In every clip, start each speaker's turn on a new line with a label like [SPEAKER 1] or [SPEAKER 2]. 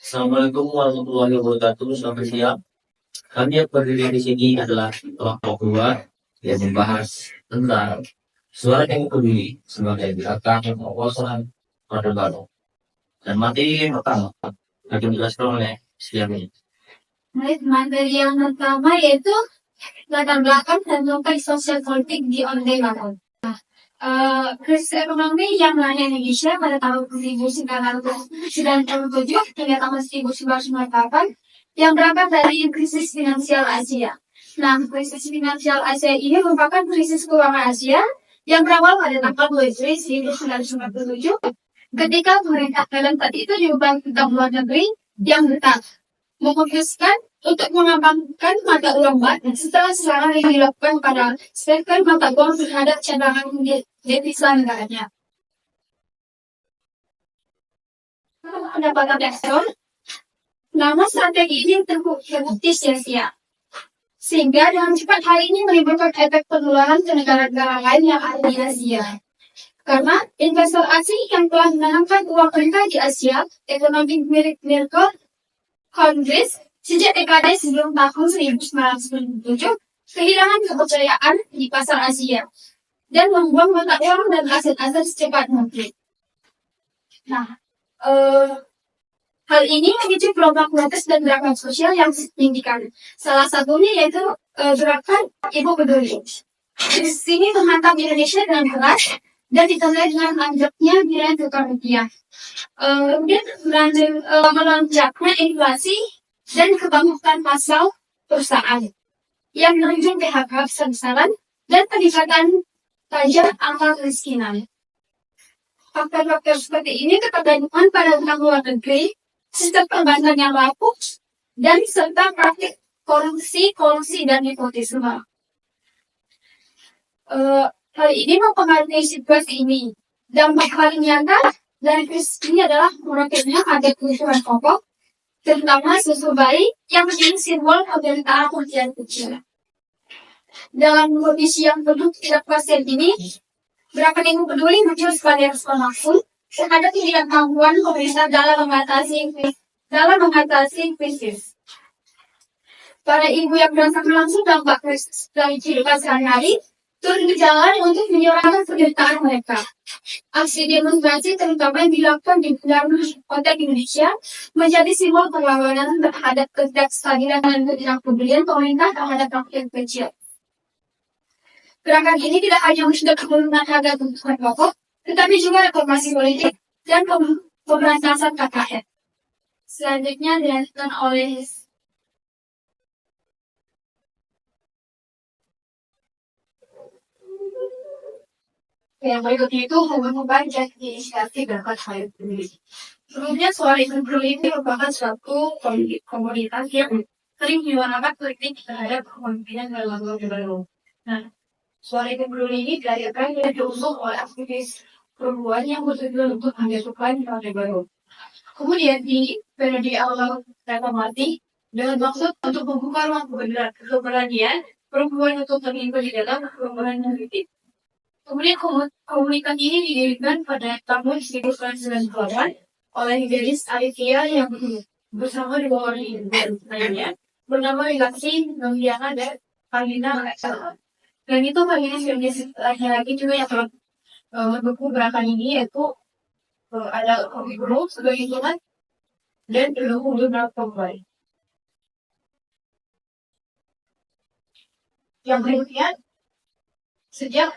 [SPEAKER 1] Assalamualaikum warahmatullahi wabarakatuh. Selamat siang. Kami yang berdiri di sini adalah kelompok dua yang membahas tentang suara yang peduli sebagai gerakan pengokosan pada baru. Dan materi yang pertama akan dijelaskan oleh Siami.
[SPEAKER 2] Baik, materi yang pertama yaitu latar belakang dan konteks sosial politik di Orde Baru. Krisis ekonomi yang melanda Indonesia pada tahun 1997 hingga tahun 1998 yang berangkat dari krisis finansial Asia. Nah, krisis finansial Asia ini merupakan krisis keuangan Asia yang berawal pada tanggal 2 Juli 1997 ketika pemerintah Thailand saat itu diubah Menteri Luar Negeri yang tetap memutuskan untuk mengamankan mata uang baht setelah serangan yang dilakukan pada sektor mata uang terhadap cadangan devisa negaranya. Pendapatan ekspor, namun strategi ini terbukti sia-sia. Sehingga dengan cepat hal ini menimbulkan efek penularan ke negara-negara lain yang ada di Asia. Karena investor asing yang telah menanamkan uang mereka di Asia, ekonomi Miracle Congress sejak dekade sebelum tahun 1997 kehilangan kepercayaan di pasar Asia dan membuang mata uang dan aset-aset secepat mungkin. Nah, hal ini memicu gelombang protes dan gerakan sosial yang signifikan. Salah satunya yaitu gerakan Ibu Peduli. Krisis ini menghantam Indonesia dengan keras dan ditandai dengan anjloknya nilai tukar rupiah. Kemudian melonjaknya inflasi dan kebangkrutan pasar perusahaan yang berujung PHK besar-besaran dan peningkatan tajam angka kemiskinan. Faktor-faktor seperti ini ketergantungan pada utang luar negeri, sistem perbankan yang rapuh, dan serta praktik kolusi dan nepotisme. Hal ini mempengaruhi situasi ini. Dampak paling nyata dari krisis ini adalah meroket,nya harga kebutuhan pokok, terutama susu bayi yang menjadi simbol penderitaan ujian kecil. Dalam kondisi yang penuh ketidakpastian ini, Gerakan Ibu Peduli muncul sebagai respon langsung terhadap ketidakmampuan pemerintah dalam mengatasi krisis. Para ibu yang merasakan langsung dampak krisis dari kehidupan sehari-hari turun ke jalan untuk menyuarakan penderitaan mereka. Aksi demonstrasi terutama yang dilakukan di beberapa kota Indonesia menjadi simbol perlawanan terhadap ketidakstabilan dan ketidakpedulian pemerintah terhadap rakyat kecil. Gerakan ini tidak hanya mensudah penurunan harga kebutuhan pokok, tetapi juga reformasi politik dan pemberantasan KKN. Selanjutnya dilanjutkan oleh yang berikutnya itu mengubah jadi inisiatif gerakan Ibu Peduli. Sebelumnya suara Ibu Peduli ini merupakan suatu komunitas yang sering menyuarakan kritik terhadap kepemimpinan dalam Orde Baru. Nah, suara Ibu Peduli ini dilahirkan dan diusung oleh aktivis perempuan yang bertujuan untuk menjatuhkan Orde Baru. Kemudian di periode awal reformasi dengan maksud untuk membuka ruang keberanian perempuan untuk terlibat di dalam perubahan politik. Kemudian komunitas ini didirikan pada tahun 1998 oleh Gadis Alivia yang bersama di bawah lainnya bernama Lexi, Noviana, dan Alina. Dan itu bagian laki-laki juga yang telah mendukung gerakan ini, yaitu ada Kopi Guru sebagai Tuhan dan pendukung beberapa perempuan. Yang berikutnya, sejak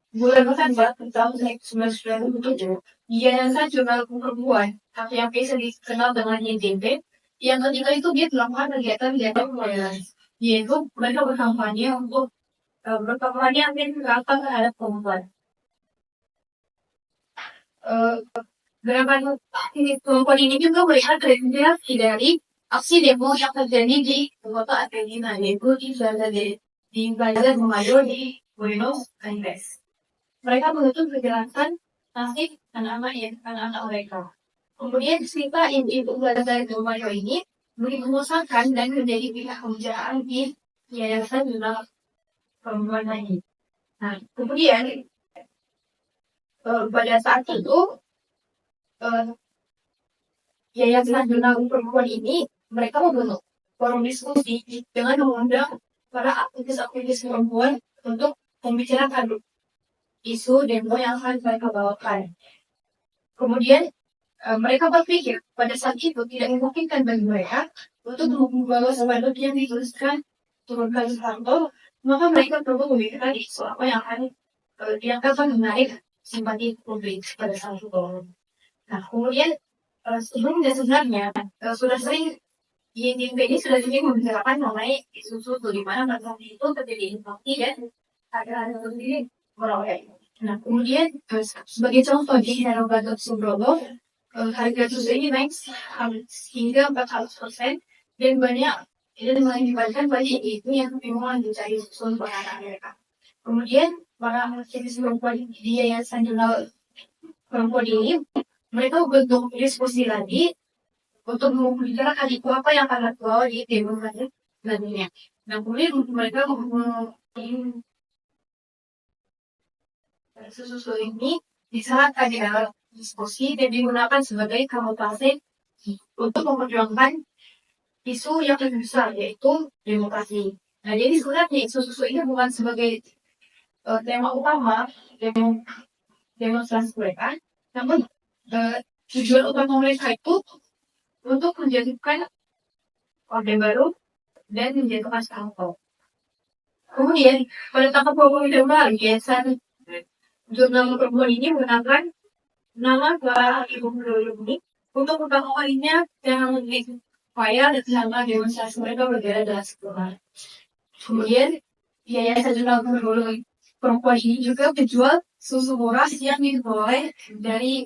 [SPEAKER 2] bulan November tahun 1997, Yayasan Jurnal Perempuan yang biasa dikenal dengan YJP, yang ketika itu dia melakukan kegiatan pelayanan, yaitu mereka berkampanye untuk berkampanye anti kekerasan terhadap perempuan. Gerakan perempuan ini juga melihat representasi dari aksi demo yang terjadi di kota Argentina, yaitu di Plaza de Mayo di Buenos Aires. Mereka menuntut kejelasan nasib anak-anak mereka. Kemudian cerita ibu Plaza de Mayo ini mengusahakan dan menjadi pihak pembicaraan di Yayasan Jurnal Perempuan ini. Nah, kemudian pada saat itu Yayasan Nasional Perempuan ini mereka membentuk forum diskusi dengan mengundang para aktivis-aktivis perempuan untuk membicarakan isu demo yang akan mereka bawakan. Kemudian mereka berpikir pada saat itu tidak memungkinkan bagi mereka untuk membawa spanduk yang dituliskan turunkan Soeharto, maka mereka perlu memikirkan isu apa yang akan dianggap menarik simpati publik pada saat itu. Nah, kemudian sebelumnya sebenarnya sudah sering YNIP ini sudah sering membicarakan mengenai isu-isu di mana pada saat itu terjadi inflasi dan harga sendiri merosot. Nah, kemudian sebagai contoh di Heru Gatot Subroto, harga susu ini naik hingga 400% dan banyak dan mengakibatkan banyak itu yang memang mencari susu untuk anak mereka. Kemudian para aktivis perempuan di Yayasan Nasional Perempuan ini mereka bentuk diskusi lagi untuk membicarakan itu apa yang akan dibawa di demo selanjutnya. Nah, kemudian mereka susu ini diserahkan di dalam diskusi dan digunakan sebagai kamuflase untuk memperjuangkan isu yang lebih besar, yaitu demokrasi. Nah, jadi sebenarnya isu-isu ini bukan sebagai tema utama demonstrasi mereka, namun tujuan utama mereka itu untuk menjadikan orde baru dan menjadikan Soeharto. Kemudian pada tanggal 22 Yayasan Jurnal Perempuan ini menggunakan nama para ibu ini untuk pertama kalinya yang upaya dan selama demonstrasi mereka berjalan dengan sempurna. Kemudian Yayasan Jurnal Perempuan ini juga menjual susu murah yang diperoleh dari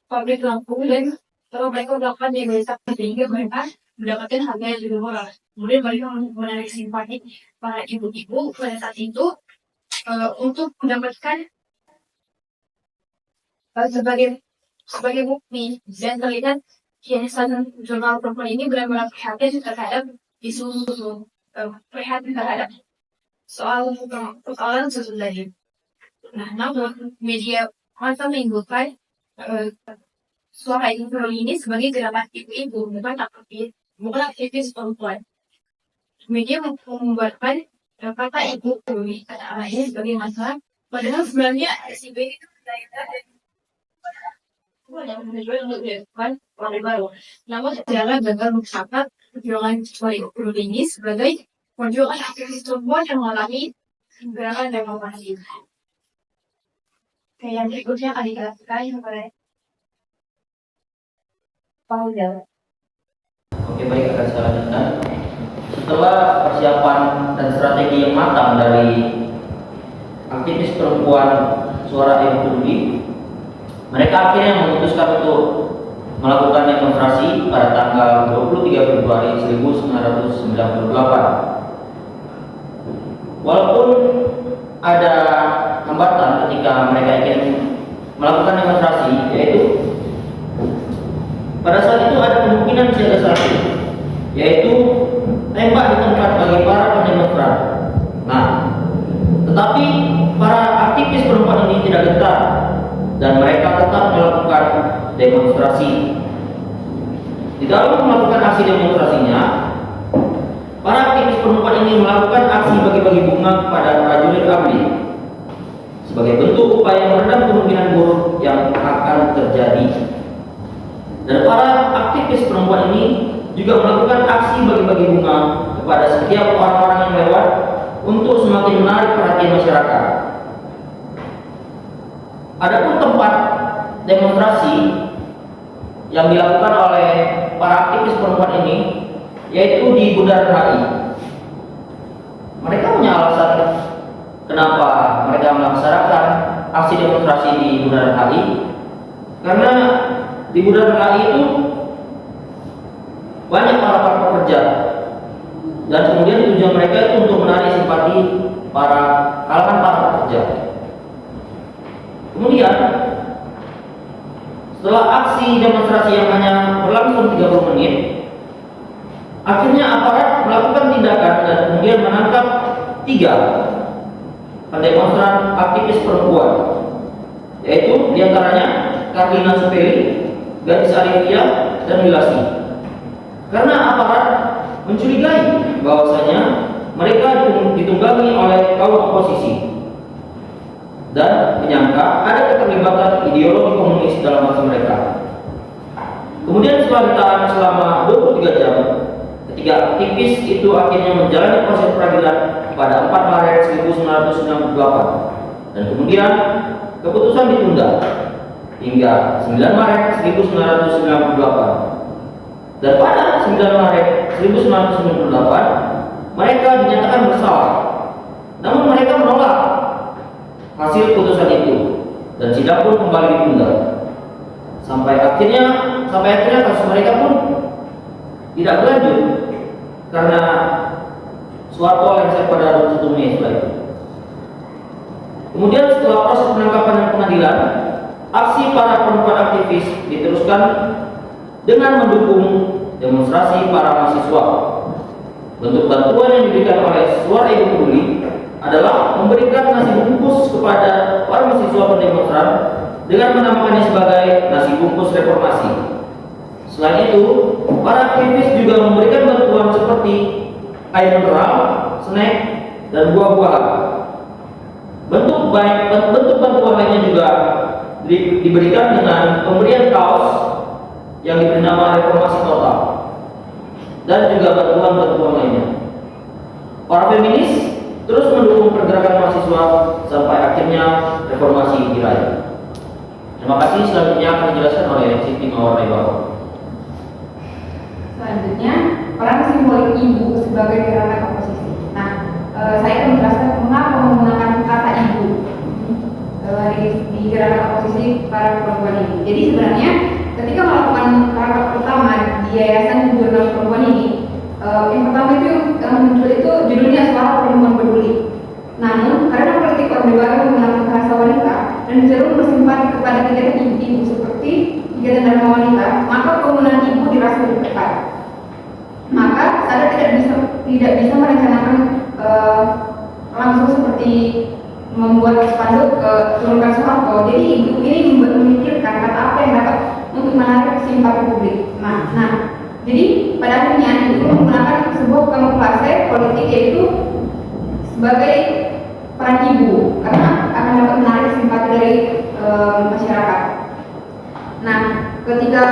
[SPEAKER 2] pabrik Lampung dan kalau mereka melakukan negosiasi sehingga mereka mendapatkan harga yang lebih murah. Kemudian mereka menarik simpati para ibu-ibu pada saat itu untuk mendapatkan sebagai bukti dan terlihat Yayasan Jurnal Perempuan ini benar-benar prihatin terhadap isu prihatin terhadap persoalan susu tadi. Nah, namun media masa menunjukkan suara ibu ini sebagai gerakan ibu-ibu, bukan aktivis perempuan. Media membuatkan kata ibu kata ayahnya sebagai masalah, padahal sebenarnya SIB itu orde baru. Namun sejarah gagal mencatat perjuangan ibu ini sebagai perjuangan aktivis perempuan yang mengalami gerakan demokrasi. Oke, yang berikutnya akan dijelaskan oleh Paul.
[SPEAKER 1] Oke, baik, akan saya lanjutkan. Setelah persiapan dan strategi yang matang dari aktivis perempuan Suara Yang Peduli, mereka akhirnya memutuskan untuk melakukan demonstrasi pada tanggal 23 Februari 1998. Walaupun ada hambatan ketika mereka ingin melakukan demonstrasi, yaitu pada saat itu ada kemungkinan siaga satu, yaitu tembak di tempat bagi para pendemonstran. Nah, tetapi para aktivis perempuan ini tidak gentar dan mereka tetap melakukan demonstrasi. Di dalam melakukan aksi demonstrasinya, para aktivis perempuan ini melakukan aksi bagi-bagi bunga kepada prajurit ABRI sebagai bentuk upaya meredam kemungkinan buruk yang akan terjadi. Dan para aktivis perempuan ini juga melakukan aksi bagi-bagi bunga kepada setiap orang-orang yang lewat untuk semakin menarik perhatian masyarakat. Adapun tempat demonstrasi yang dilakukan oleh para aktivis perempuan ini yaitu di Bundaran HI. Mereka punya alasan kenapa mereka melaksanakan aksi demonstrasi di Bundaran HI, karena di Bundaran HI itu banyak para pekerja dan kemudian tujuan mereka itu untuk menarik simpati kalangan para pekerja. Kemudian setelah aksi demonstrasi yang hanya berlangsung 30 menit, akhirnya aparat melakukan tindakan dan kemudian menangkap 3 pendemonstran aktivis perempuan, yaitu diantaranya Karlina Supeli, Gadis Arifia,
[SPEAKER 3] dan wilasi. Karena aparat mencurigai bahwasanya mereka ditunggangi oleh kaum oposisi dan menyangka ada keterlibatan ideologi komunis dalam aksi mereka. Kemudian setelah ditahan selama 23 jam, ketiga aktivis itu akhirnya menjalani proses peradilan pada 4 Maret 1998 dan kemudian keputusan ditunda hingga 9 Maret 1998. Dan pada 9 Maret 1998 mereka dinyatakan bersalah. Namun mereka menolak hasil putusan itu dan sidang pun kembali ditunda. Sampai akhirnya kasus mereka pun tidak berlanjut karena Soeharto lengser pada 21 Mei setelah itu. Kemudian setelah proses penangkapan dan pengadilan, aksi para perempuan aktivis diteruskan dengan mendukung demonstrasi para mahasiswa. Bentuk bantuan yang diberikan oleh Suara Ibu Peduli adalah memberikan nasi bungkus kepada para mahasiswa pendemonstran dengan menamakannya sebagai nasi bungkus reformasi. Selain itu, para aktivis juga memberikan bantuan seperti air mineral, snack, dan buah-buahan. Bentuk bantuan lainnya juga diberikan dengan pemberian kaos yang diberi nama reformasi total dan juga bantuan lainnya. Para feminis terus mendukung pergerakan mahasiswa sampai akhirnya reformasi diraih. Terima kasih. Selanjutnya akan dijelaskan oleh Siti Mawar Raibawa.
[SPEAKER 4] Selanjutnya, peran simbolik ibu sebagai gerakan oposisi. Nah, saya akan menjelaskan mengapa menggunakan kata ibu di gerakan oposisi para perempuan ini. Jadi sebenarnya ketika melakukan rapat pertama di Yayasan Jurnal Perempuan ini, yang pertama itu yang muncul itu judulnya Suara Perempuan Peduli. Namun karena politik Orde Baru menggunakan bahasa wanita dan cenderung bersimpati kepada kegiatan ibu-ibu seperti kegiatan Dharma Wanita, maka penggunaan ibu dirasa lebih tepat. Maka saya tidak bisa merencanakan langsung seperti membuat spanduk turunkan Soeharto. Jadi ibu ini memikirkan kata apa yang dapat untuk menarik simpati publik. Nah, jadi pada akhirnya ibu menggunakan sebuah kamuflase politik yaitu sebagai peran ibu karena akan dapat menarik simpati dari masyarakat. Nah, ketika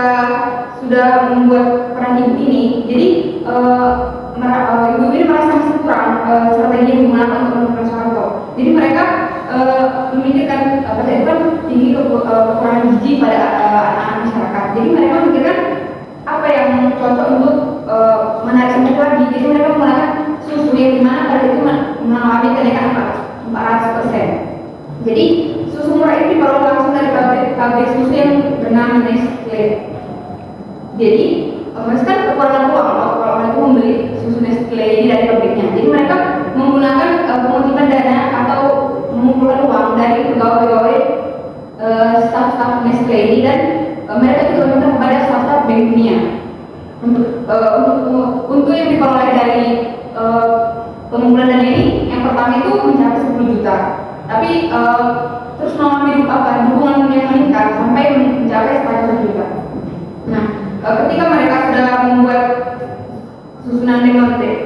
[SPEAKER 4] sudah membuat peran ibu ini, jadi ibu ini merasa masih kurang strategi yang digunakan untuk menurunkan Soeharto. Jadi mereka memikirkan pada itu kan tinggi kekurangan gizi pada anak-anak masyarakat. Jadi mereka memikirkan apa yang cocok untuk menarik simpati lagi. Jadi mereka menggunakan susu yang dimana pada itu mengalami kenaikan 400%. Jadi susu murah ini diperoleh langsung dari pabrik susu yang bernama Nestle. Jadi mereka kan kekurangan uang kalau mereka membeli susu Nestle ini dari pabriknya. Jadi mereka menggunakan pengutipan dana atau mengumpulkan uang dari pegawai-pegawai staf-staf Nestle ini dan mereka juga minta kepada staf-staf Bank Dunia untuk yang diperoleh dari pengumpulan dana ini. Yang pertama itu mencapai 10 juta, tapi terus mengalami dukungan yang meningkat sampai mencapai 100 juta. Nah, ketika mereka sudah membuat susunan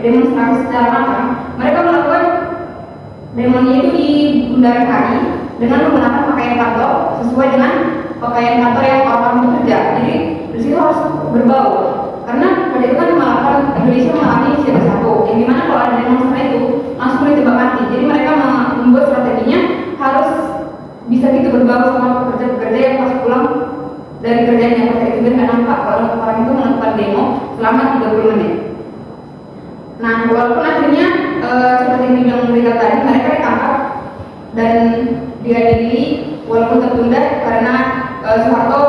[SPEAKER 4] demonstrasi secara matang, mereka melakukan demonya itu di bundaran HI dengan menggunakan pakaian kantor sesuai dengan pakaian kantor yang orang bekerja. Jadi di situ harus berbau karena pada itu kan Indonesia mengalami siaga satu, yang dimana kalau ada demonstrasi itu langsung ditembak mati. Jadi mereka membuat strateginya harus bisa gitu berbau sama pekerja-pekerja yang pas pulang dari kerjanya. Pada itu biar nggak nampak kalau orang itu melakukan demo selama 30 menit. Nah, walaupun akhirnya seperti yang dibilang berita tadi, mereka ditangkap dan diadili walaupun tertunda karena Soeharto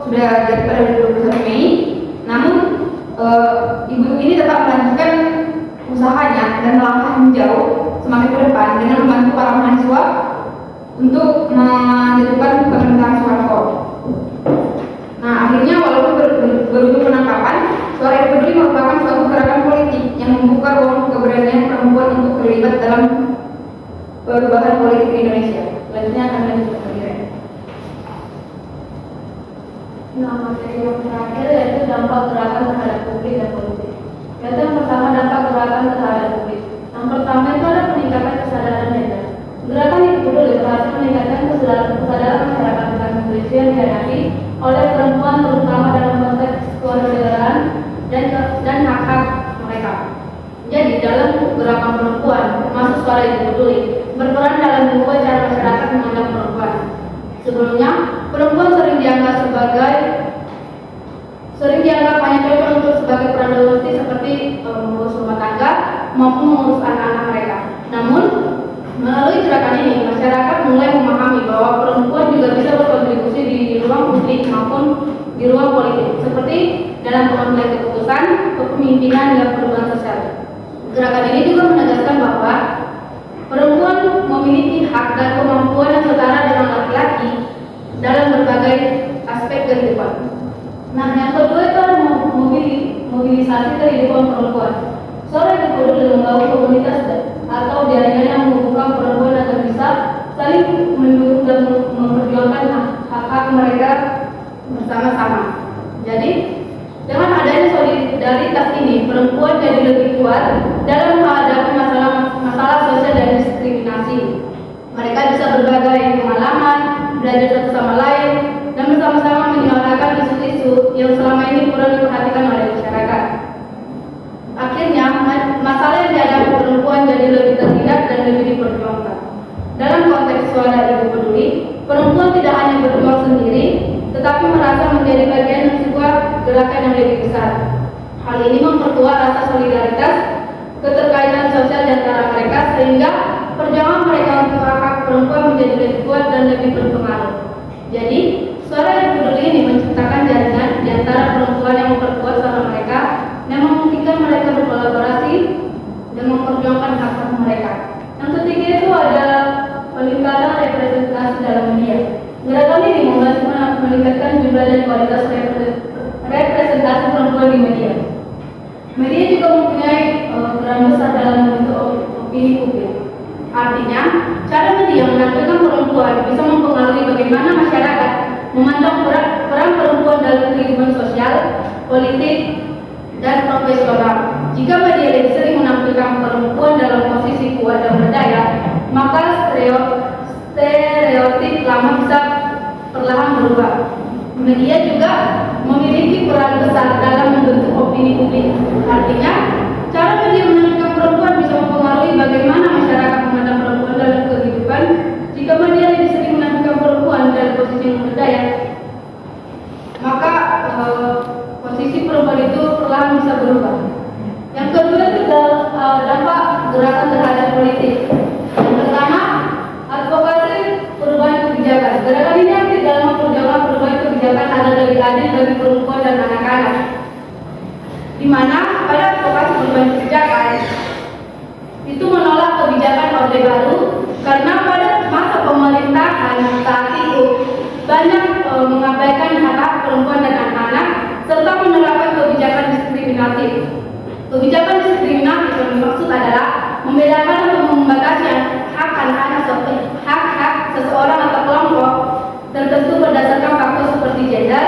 [SPEAKER 4] sudah jadi pada 21 Mei. Namun ibu ini tetap melanjutkan usahanya dan melangkah menjauh semakin ke depan dengan membantu para mahasiswa untuk menentukan pemerintahan Soeharto. Nah, akhirnya walaupun berujung penangkapan, Suara Ibu Peduli merupakan suatu gerakan politik yang membuka ruang keberanian perempuan untuk terlibat dalam perubahan politik di Indonesia. Selanjutnya akan lanjut.
[SPEAKER 5] Nah, materi yang terakhir yaitu
[SPEAKER 4] dampak gerakan terhadap publik dan politik. Yaitu yang pertama, dampak gerakan terhadap publik. Yang pertama itu ada peningkatan kesadaran gender. Gerakan itu peduli berhasil meningkatkan kesadaran masyarakat tentang isu yang dihadapi oleh perempuan, terutama dalam konteks kewarganegaraan dan hak-hak mereka. Jadi dalam gerakan perempuan, termasuk suara ibu peduli, berperan dalam mengubah cara masyarakat memandang perempuan. Sebelumnya, perempuan sering dianggap hanya cocok untuk sebagai peran domestik seperti mengurus rumah tangga maupun mengurus anak-anak mereka. Namun, melalui gerakan ini, masyarakat mulai memahami bahwa perempuan juga bisa berkontribusi di ruang publik maupun di ruang politik, seperti dalam pengambilan keputusan, kepemimpinan, dan perubahan sosial. Gerakan ini juga menegaskan bahwa perempuan memiliki hak dan kemampuan yang setara dengan laki-laki dalam berbagai aspek kehidupan. Nah, yang kedua itu ada mobilisasi kehidupan perempuan. Suara ibu peduli membangun komunitas atau jaringan yang menghubungkan perempuan agar bisa saling mendukung dan memperjuangkan hak-hak mereka bersama-sama. Jadi, dengan adanya solidaritas ini, perempuan jadi lebih kuat dalam menghadapi masalah sosial dan diskriminasi. Mereka bisa berbagi pengalaman, belajar satu sama lain, dan bersama-sama menyuarakan isu-isu yang selama ini kurang diperhatikan oleh masyarakat. Akhirnya, masalah yang dihadapi perempuan jadi lebih terlihat dan lebih diperjuangkan. Dalam konteks suara ibu peduli, perempuan tidak hanya berjuang sendiri, tetapi merasa menjadi bagian sebuah gerakan yang lebih besar. Hal ini memperkuat rasa solidaritas, keterkaitan sosial di antara mereka, sehingga perjuangan mereka untuk hak perempuan menjadi lebih kuat dan lebih berpengaruh. Jadi, suara ibu peduli ini menciptakan jaringan di antara perempuan yang memperkuat suara mereka dan memungkinkan mereka berkolaborasi dan memperjuangkan hak-hak mereka. Yang ketiga itu ada peningkatan representasi dalam media. Gerakan ini membantu meningkatkan jumlah dan kualitas representasi perempuan di media. Media juga mempunyai peran besar dalam membentuk opini publik. Artinya, cara media menampilkan perempuan bisa mempengaruhi bagaimana masyarakat memandang peran perempuan dalam kehidupan sosial, politik, dan profesional. Jika media lebih sering menampilkan perempuan dalam posisi kuat dan berdaya, maka stereotip lama bisa perlahan berubah. Media juga memiliki peran besar dalam membentuk opini publik. Artinya, cara media menampilkan perempuan bisa mempengaruhi bagaimana masyarakat memandang perempuan dalam kehidupan. Jika media lebih sering menampilkan perempuan dalam posisi yang berdaya, maka posisi perempuan itu perlahan bisa berubah. Yang kedua itu dampak gerakan terhadap politik. Yang pertama, advokasi perubahan kebijakan. Gerakan ini aktif dalam memperjuangkan perubahan kebijakan agar lebih adil bagi perempuan dan anak-anak. Di mana pada advokasi perubahan kebijakan itu menolak kebijakan Orde Baru karena pada masa pemerintahan saat itu banyak mengabaikan hak-hak perempuan dan anak-anak serta menerapkan kebijakan diskriminatif. Kebijakan diskriminatif yang dimaksud adalah membedakan atau membatasi hak anak-anak seperti hak-hak seseorang atau kelompok tertentu berdasarkan faktor seperti gender,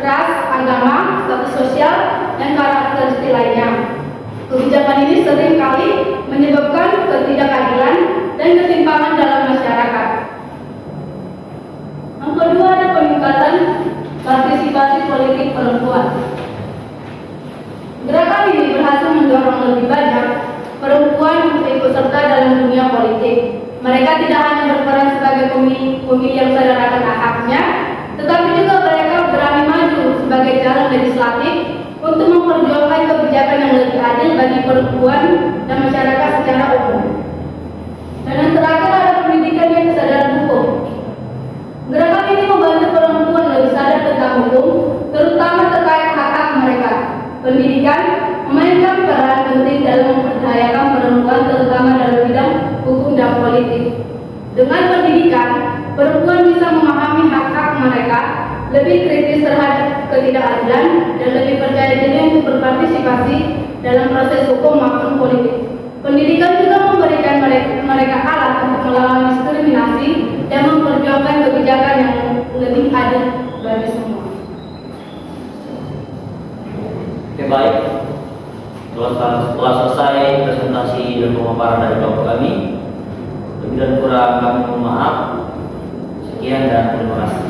[SPEAKER 4] ras, agama, status sosial, dan karakteristik lainnya. Kebijakan ini sering kali menyebabkan ketidakadilan dan ketimpangan dalam masyarakat. Yang kedua ada peningkatan partisipasi politik perempuan. Gerakan ini berhasil mendorong lebih banyak perempuan untuk ikut serta dalam dunia politik. Mereka tidak hanya berperan sebagai pemilih yang sadar akan haknya, tetapi juga mereka berani maju sebagai calon legislatif untuk memperjuangkan kebijakan yang lebih adil bagi perempuan dan masyarakat secara umum. Dan yang terakhir ada pendidikan dan kesadaran hukum. Gerakan ini membantu perempuan lebih sadar tentang hukum, terutama terkait hak-hak mereka. Pendidikan memainkan peran penting dalam memperdayakan perempuan, terutama dalam bidang hukum dan politik. Dengan pendidikan, perempuan bisa memahami hak-hak mereka, lebih kritis terhadap ketidakadilan, dan lebih percaya diri untuk berpartisipasi dalam proses hukum maupun politik. Pendidikan juga memberikan mereka alat untuk melawan diskriminasi dan memperjuangkan kebijakan yang lebih adil bagi semua.
[SPEAKER 3] baik. Setelah selesai presentasi dan pemaparan dari Bapak kami, lebih dan kurang kami mohon maaf. Sekian dan terima kasih.